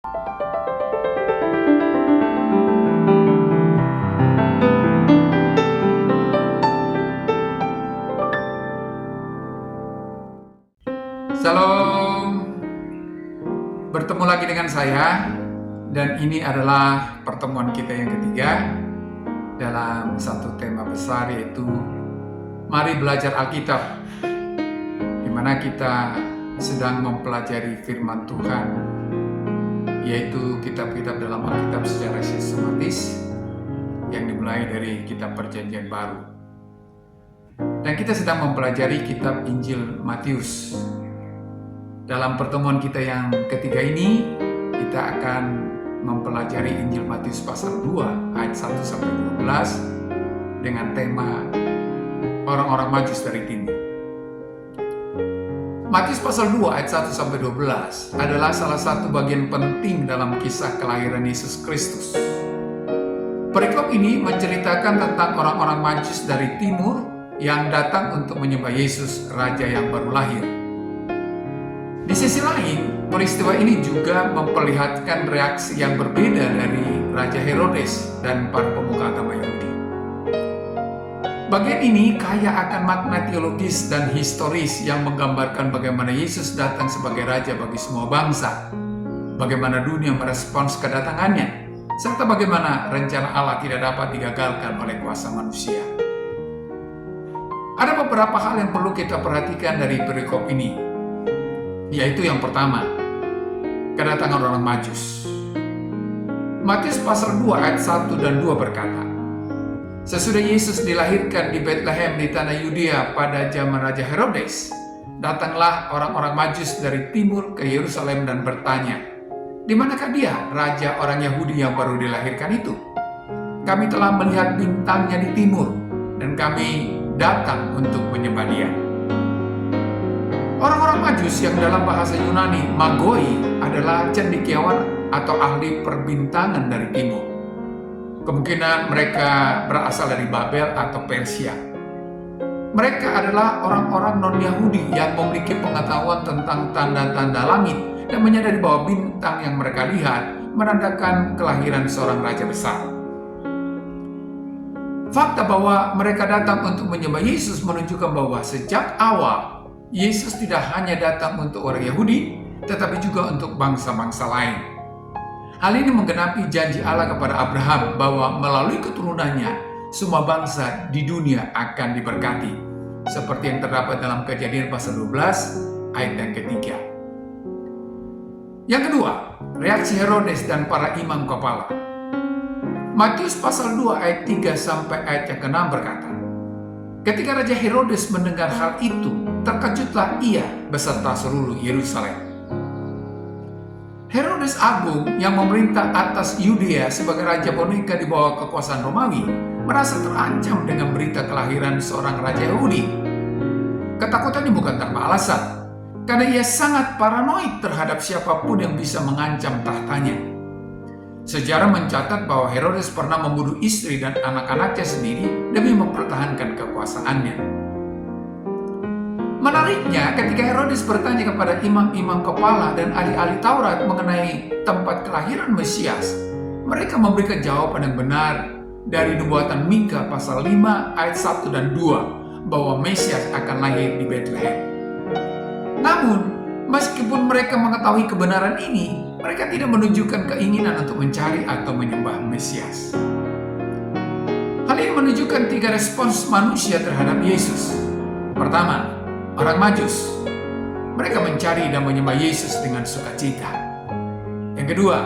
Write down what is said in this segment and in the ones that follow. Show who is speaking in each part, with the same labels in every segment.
Speaker 1: Shalom, bertemu lagi dengan saya, dan ini adalah pertemuan kita yang ketiga dalam satu tema besar, yaitu Mari Belajar Alkitab, di mana kita sedang mempelajari firman Tuhan, yaitu kitab-kitab dalam Alkitab secara sistematis yang dimulai dari kitab Perjanjian Baru. Dan kita sedang mempelajari kitab Injil Matius. Dalam pertemuan kita yang ketiga ini, kita akan mempelajari Injil Matius pasal 2 ayat 1-12 dengan tema orang-orang Majus dari timur. Matius pasal 2 ayat 1-12 adalah salah satu bagian penting dalam kisah kelahiran Yesus Kristus. Perikop ini menceritakan tentang orang-orang Majus dari timur yang datang untuk menyembah Yesus, Raja yang baru lahir. Di sisi lain, peristiwa ini juga memperlihatkan reaksi yang berbeda dari Raja Herodes dan para pemuka agama Yahudi. Bagian ini kaya akan makna teologis dan historis yang menggambarkan bagaimana Yesus datang sebagai Raja bagi semua bangsa, bagaimana dunia merespons kedatangannya, serta bagaimana rencana Allah tidak dapat digagalkan oleh kuasa manusia. Ada beberapa hal yang perlu kita perhatikan dari perikop ini, yaitu yang pertama, kedatangan orang Majus. Matius pasal 2 ayat 1 dan 2 berkata, sesudah Yesus dilahirkan di Bethlehem di tanah Yudea pada zaman Raja Herodes, datanglah orang-orang Majus dari timur ke Yerusalem dan bertanya, di manakah dia, Raja orang Yahudi yang baru dilahirkan itu? Kami telah melihat bintangnya di timur, dan kami datang untuk menyembah dia. Orang-orang Majus yang dalam bahasa Yunani magoi adalah cendekiawan atau ahli perbintangan dari timur. Kemungkinan mereka berasal dari Babel atau Persia. Mereka adalah orang-orang non-Yahudi yang memiliki pengetahuan tentang tanda-tanda langit dan menyadari bahwa bintang yang mereka lihat menandakan kelahiran seorang raja besar. Fakta bahwa mereka datang untuk menyembah Yesus menunjukkan bahwa sejak awal Yesus tidak hanya datang untuk orang Yahudi, tetapi juga untuk bangsa-bangsa lain. Hal ini menggenapi janji Allah kepada Abraham bahwa melalui keturunannya, semua bangsa di dunia akan diberkati. Seperti yang terdapat dalam Kejadian pasal 12 ayat yang ketiga. Yang kedua, reaksi Herodes dan para imam kepala. Matius pasal 2 ayat 3 sampai ayat yang ke-6 berkata, ketika Raja Herodes mendengar hal itu, terkejutlah ia beserta seluruh Yerusalem. Herodes Agung yang memerintah atas Yudea sebagai raja boneka di bawah kekuasaan Romawi merasa terancam dengan berita kelahiran seorang raja Yahudi. Ketakutannya bukan tanpa alasan, karena ia sangat paranoid terhadap siapapun yang bisa mengancam tahtanya. Sejarah mencatat bahwa Herodes pernah membunuh istri dan anak-anaknya sendiri demi mempertahankan kekuasaannya. Menariknya, ketika Herodes bertanya kepada imam-imam kepala dan ahli-ahli Taurat mengenai tempat kelahiran Mesias, mereka memberikan jawaban yang benar dari nubuatan Mika pasal 5 ayat 1 dan 2 bahwa Mesias akan lahir di Bethlehem. Namun, meskipun mereka mengetahui kebenaran ini, mereka tidak menunjukkan keinginan untuk mencari atau menyembah Mesias. Hal ini menunjukkan 3 respons manusia terhadap Yesus. Pertama, orang Majus. Mereka mencari dan menyembah Yesus dengan sukacita. Yang kedua,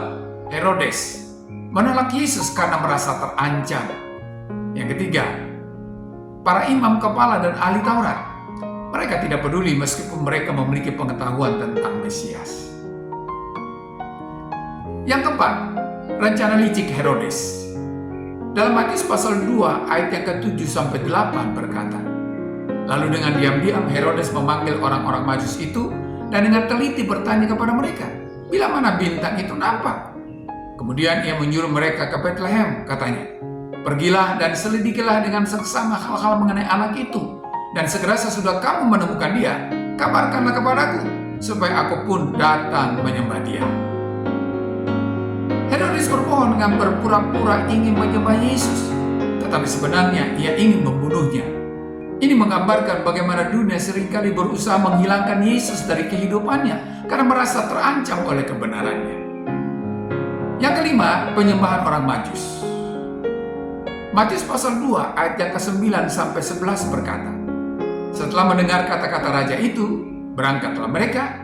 Speaker 1: Herodes menolak Yesus karena merasa terancam. Yang ketiga, para imam kepala dan ahli Taurat. Mereka tidak peduli meskipun mereka memiliki pengetahuan tentang Mesias. Yang keempat, rencana licik Herodes. Dalam Matius pasal 2 ayat yang ke-7-8 berkata, lalu dengan diam-diam Herodes memanggil orang-orang Majus itu dan dengan teliti bertanya kepada mereka, bila mana bintang itu nampak? Kemudian ia menyuruh mereka ke Bethlehem, katanya, pergilah dan selidikilah dengan seksama hal-hal mengenai anak itu, dan segera sesudah kamu menemukan dia, kabarkanlah kepadaku, supaya aku pun datang menyembah dia. Herodes berbohong dengan berpura-pura ingin menyembah Yesus, tetapi sebenarnya ia ingin membunuhnya. Ini menggambarkan bagaimana dunia seringkali berusaha menghilangkan Yesus dari kehidupannya karena merasa terancam oleh kebenarannya. Yang kelima, penyembahan orang Majus. Matius pasal 2 ayat yang ke-9 sampai 11 berkata, "Setelah mendengar kata-kata raja itu, berangkatlah mereka,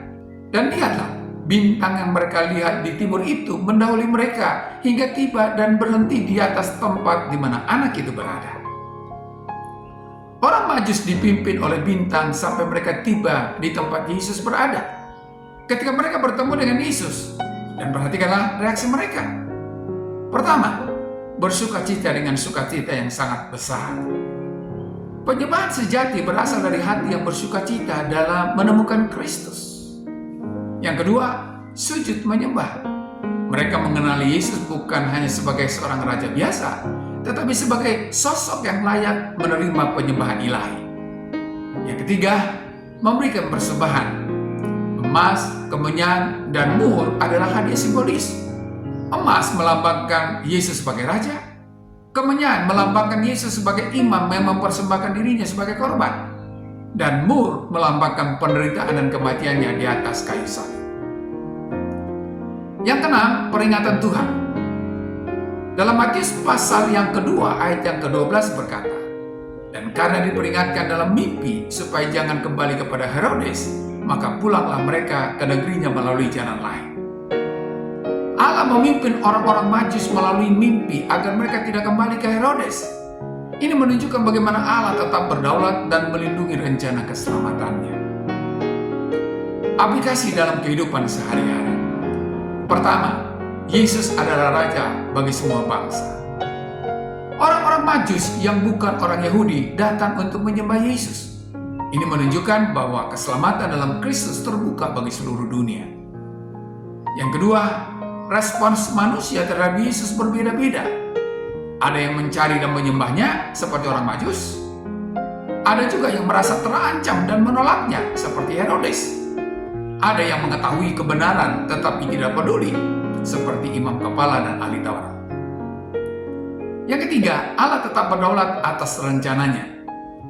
Speaker 1: dan lihatlah, bintang yang mereka lihat di timur itu mendahului mereka hingga tiba dan berhenti di atas tempat di mana anak itu berada." Orang Majus dipimpin oleh bintang sampai mereka tiba di tempat Yesus berada. Ketika mereka bertemu dengan Yesus, dan perhatikanlah reaksi mereka. Pertama, bersukacita dengan sukacita yang sangat besar. Penyembahan sejati berasal dari hati yang bersukacita dalam menemukan Kristus. Yang kedua, sujud menyembah. Mereka mengenali Yesus bukan hanya sebagai seorang raja biasa, tetapi sebagai sosok yang layak menerima penyembahan ilahi. Yang ketiga, memberikan persembahan. Emas, kemenyan, dan mur adalah hadiah simbolis. Emas melambangkan Yesus sebagai raja. Kemenyan melambangkan Yesus sebagai imam yang mempersembahkan dirinya sebagai korban. Dan mur melambangkan penderitaan dan kematiannya di atas kayu salib. Yang keenam, peringatan Tuhan. Dalam Matius pasal yang kedua ayat yang ke-12 berkata, "Dan karena diperingatkan dalam mimpi supaya jangan kembali kepada Herodes, maka pulanglah mereka ke negerinya melalui jalan lain." Allah memimpin orang-orang Majus melalui mimpi agar mereka tidak kembali ke Herodes. Ini menunjukkan bagaimana Allah tetap berdaulat dan melindungi rencana keselamatannya. Aplikasi dalam kehidupan sehari-hari. Pertama, Yesus adalah Raja bagi semua bangsa. Orang-orang Majus yang bukan orang Yahudi datang untuk menyembah Yesus. Ini menunjukkan bahwa keselamatan dalam Kristus terbuka bagi seluruh dunia. Yang kedua, respons manusia terhadap Yesus berbeda-beda. Ada yang mencari dan menyembahnya seperti orang Majus. Ada juga yang merasa terancam dan menolaknya seperti Herodes. Ada yang mengetahui kebenaran tetapi tidak peduli seperti imam kepala dan ahli Taurat. Yang ketiga, Allah tetap berdaulat atas rencananya.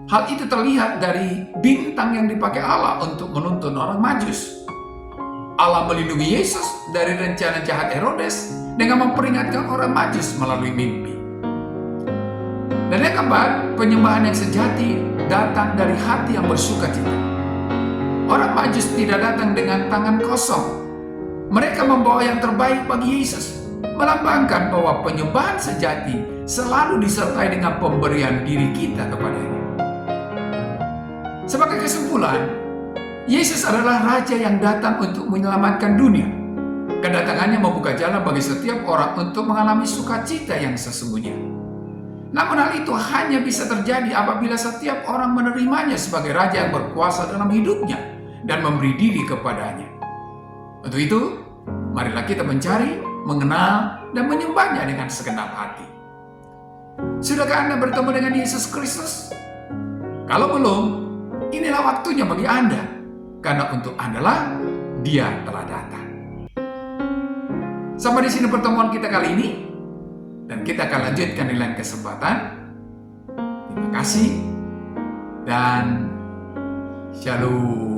Speaker 1: Hal itu terlihat dari bintang yang dipakai Allah untuk menuntun orang Majus. Allah melindungi Yesus dari rencana jahat Herodes dengan memperingatkan orang Majus melalui mimpi. Dan yang keempat, penyembahan yang sejati datang dari hati yang bersukacita. Orang Majus tidak datang dengan tangan kosong. Mereka membawa yang terbaik bagi Yesus, melambangkan bahwa penyembahan sejati selalu disertai dengan pemberian diri kita kepadanya. Sebagai kesimpulan, Yesus adalah Raja yang datang untuk menyelamatkan dunia. Kedatangannya membuka jalan bagi setiap orang untuk mengalami sukacita yang sesungguhnya. Namun hal itu hanya bisa terjadi apabila setiap orang menerimanya sebagai Raja yang berkuasa dalam hidupnya dan memberi diri kepadanya. Untuk itu, marilah kita mencari, mengenal, dan menyembahnya dengan segenap hati. Sudahkah Anda bertemu dengan Yesus Kristus? Kalau belum, inilah waktunya bagi Anda, karena untuk Anda lah Dia telah datang. Sampai di sini pertemuan kita kali ini, dan kita akan lanjutkan di lain kesempatan. Terima kasih dan shalom.